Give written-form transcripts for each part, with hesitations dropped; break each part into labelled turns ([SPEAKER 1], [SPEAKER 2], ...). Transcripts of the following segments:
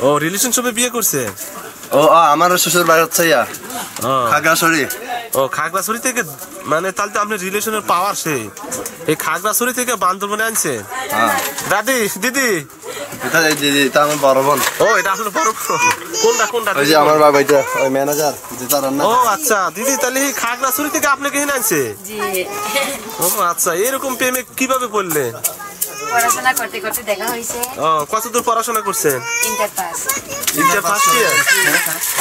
[SPEAKER 1] ও রিলেশনশিপে বিয়ে করছে?
[SPEAKER 2] ও আমার শ্বশুর বাড়ি হচ্ছে খাগড়াছড়ি।
[SPEAKER 1] ও খাগড়াছড়ি থেকে, মানে তাহলে তো আপনার রিলেশনের পাওয়ার সেই এই খাগড়াছড়ি থেকে বান্দরবনে আনছে। দাদি দিদি
[SPEAKER 2] এটা আমার বড় বোন।
[SPEAKER 1] ও এটা আসলে বড় বোন। কোনটা কোনটা?
[SPEAKER 2] ওই যে আমার বাবা, এটা ওই ম্যানেজার যেটা রান্না।
[SPEAKER 1] ও আচ্ছা দিদি, তাহলে এই খাগড়াছড়ি থেকে আপনাকে এখানে আনছে?
[SPEAKER 3] জি।
[SPEAKER 1] ও আচ্ছা, এরকম প্রেমে কিভাবে পড়লে?
[SPEAKER 3] পড়াশোনা করতে করতে দেখা হয়েছে।
[SPEAKER 1] ও কতদূর পড়াশোনা করছেন?
[SPEAKER 3] Inter pass.
[SPEAKER 1] Inter first year.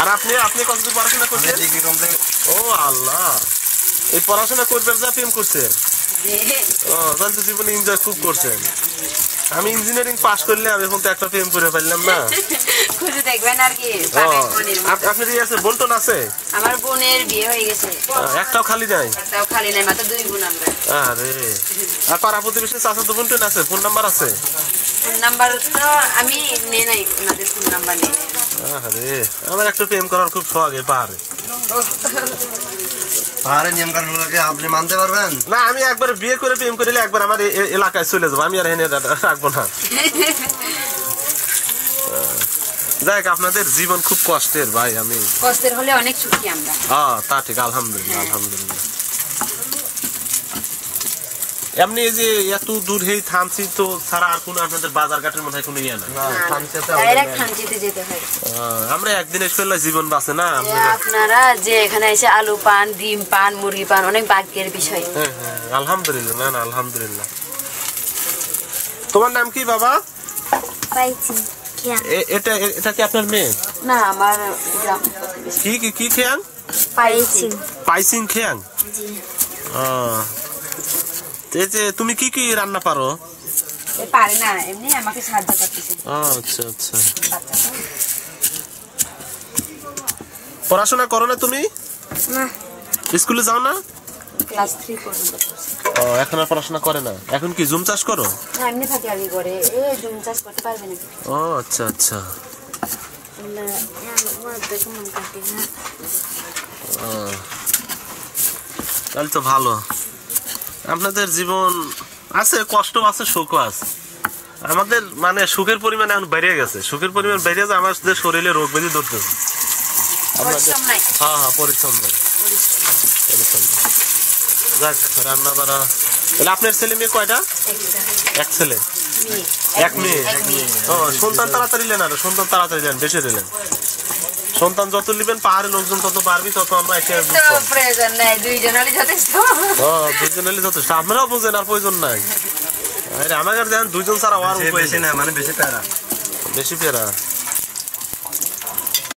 [SPEAKER 1] আর আপনি কতদূর পড়াশোনা করছেন?
[SPEAKER 2] Degree complete.
[SPEAKER 1] ও আল্লাহ, এই পড়াশোনা করবেন যা প্রেম করছেন? ও তাহলে তো জীবনে এনজয় খুব করছেন। আমি ইঞ্জিনিয়ারিং পাস করলাম, এখন তো একটা প্রেম করে ফেললাম না।
[SPEAKER 3] খুঁজে দেখবেন আর কি।
[SPEAKER 1] আপনার ইয়ে আছে, বোন আছে?
[SPEAKER 3] আমার বোনের বিয়ে হয়ে গেছে।
[SPEAKER 1] একটাও খালি নাই?
[SPEAKER 3] একটাও খালি নাই, মাত্র 2 বোন আমরা।
[SPEAKER 1] আরে, আর পাড়া প্রতিবেশী চাচাতো বোন টোন আছে? ফোন নাম্বার আছে?
[SPEAKER 3] ফোন নাম্বার তো আমি নেই নাই, ওনাদের ফোন নাম্বার নেই।
[SPEAKER 1] আরে আমার একটা প্রেম করার খুব শখ এই পাহাড়ে।
[SPEAKER 2] পাহাড়ে নিয়ম কানুনগুলোকে আপনি মানতে পারবেন
[SPEAKER 1] না? আমি একবার বিয়ে করে প্রেম করিলে একবার আমার এলাকায় চলে যাবো, আমি আর এনে রাখবো না। যাই, আপনাদের জীবন খুব কষ্টের ভাই। আমি
[SPEAKER 3] কষ্টের হলে অনেক সুখী আমরা।
[SPEAKER 1] তা ঠিক, আলহামদুলিল্লাহ আলহামদুলিল্লাহ। এমনি এই যে এত দূর হেই থামছি তো ছাড়া আর কোনো আপনাদের বাজার ঘাটের মধ্যে কোনো ইয়ে না?
[SPEAKER 3] ডাইরেক্ট থানচিতে যেতে হয়।
[SPEAKER 1] আমরা একদিন এসে ফেললে জীবন বাঁচে না।
[SPEAKER 3] আপনারা যে এখানে এসে আলু পান, ডিম পান, মুরগি পান, অনেক ভাগ্যের বিষয়।
[SPEAKER 1] হ্যাঁ আলহামদুলিল্লাহ। না আলহামদুলিল্লাহ। তোমার নাম কি বাবা? এটা কি আপনার মেয়ে?
[SPEAKER 3] না, আমার
[SPEAKER 1] কি খেয়াং? পাইসিং খেয়াং। তুমি কি রান্না পারো?
[SPEAKER 3] পারে না, এমনি আমাকে সাহায্য করতেছে।
[SPEAKER 1] আচ্ছা আচ্ছা। পড়াশোনা করো না তুমি?
[SPEAKER 3] না।
[SPEAKER 1] স্কুলে যাও না?
[SPEAKER 3] ক্লাস 3 পর্যন্ত।
[SPEAKER 1] এখন আর পড়াশোনা করে না? এখন কি জুম চাষ করো?
[SPEAKER 3] না, এমনি থাকি আগে করে। জুম চাষ করতে পারবে না।
[SPEAKER 1] আচ্ছা আচ্ছা। তাহলে তো ভালো। আপনাদের জীবন আছে, কষ্ট আছে, সুখ আছে। আমাদের মানে সুখের পরিমাণ এখন বেড়ে গেছে। সুখের পরিমাণ বেড়ে যায়, আমাদের শরীরে রোগ ব্যাধি ধরতেছে। পরিশ্রম নাই। যাক, রান্না বাড়া। তাহলে আপনার ছেলে মেয়ে কয়টা? এক ছেলে এক মেয়ে। সন্তান তাড়াতাড়ি নেন, আর সন্তান তাড়াতাড়ি নেন, বেশি নিলেন। সন্তান যত নিবেন পাহাড়ের লোকজন তত পারবি, তত আমরা
[SPEAKER 3] প্রয়োজন নাই। দুইজন হলে যথেষ্ট।
[SPEAKER 1] দুইজন হলে যথেষ্ট। আপনারাও বুঝেন, আর প্রয়োজন নাই। আমাদের দুইজন ছাড়া আর বেশি না, মানে বেশি পেরা।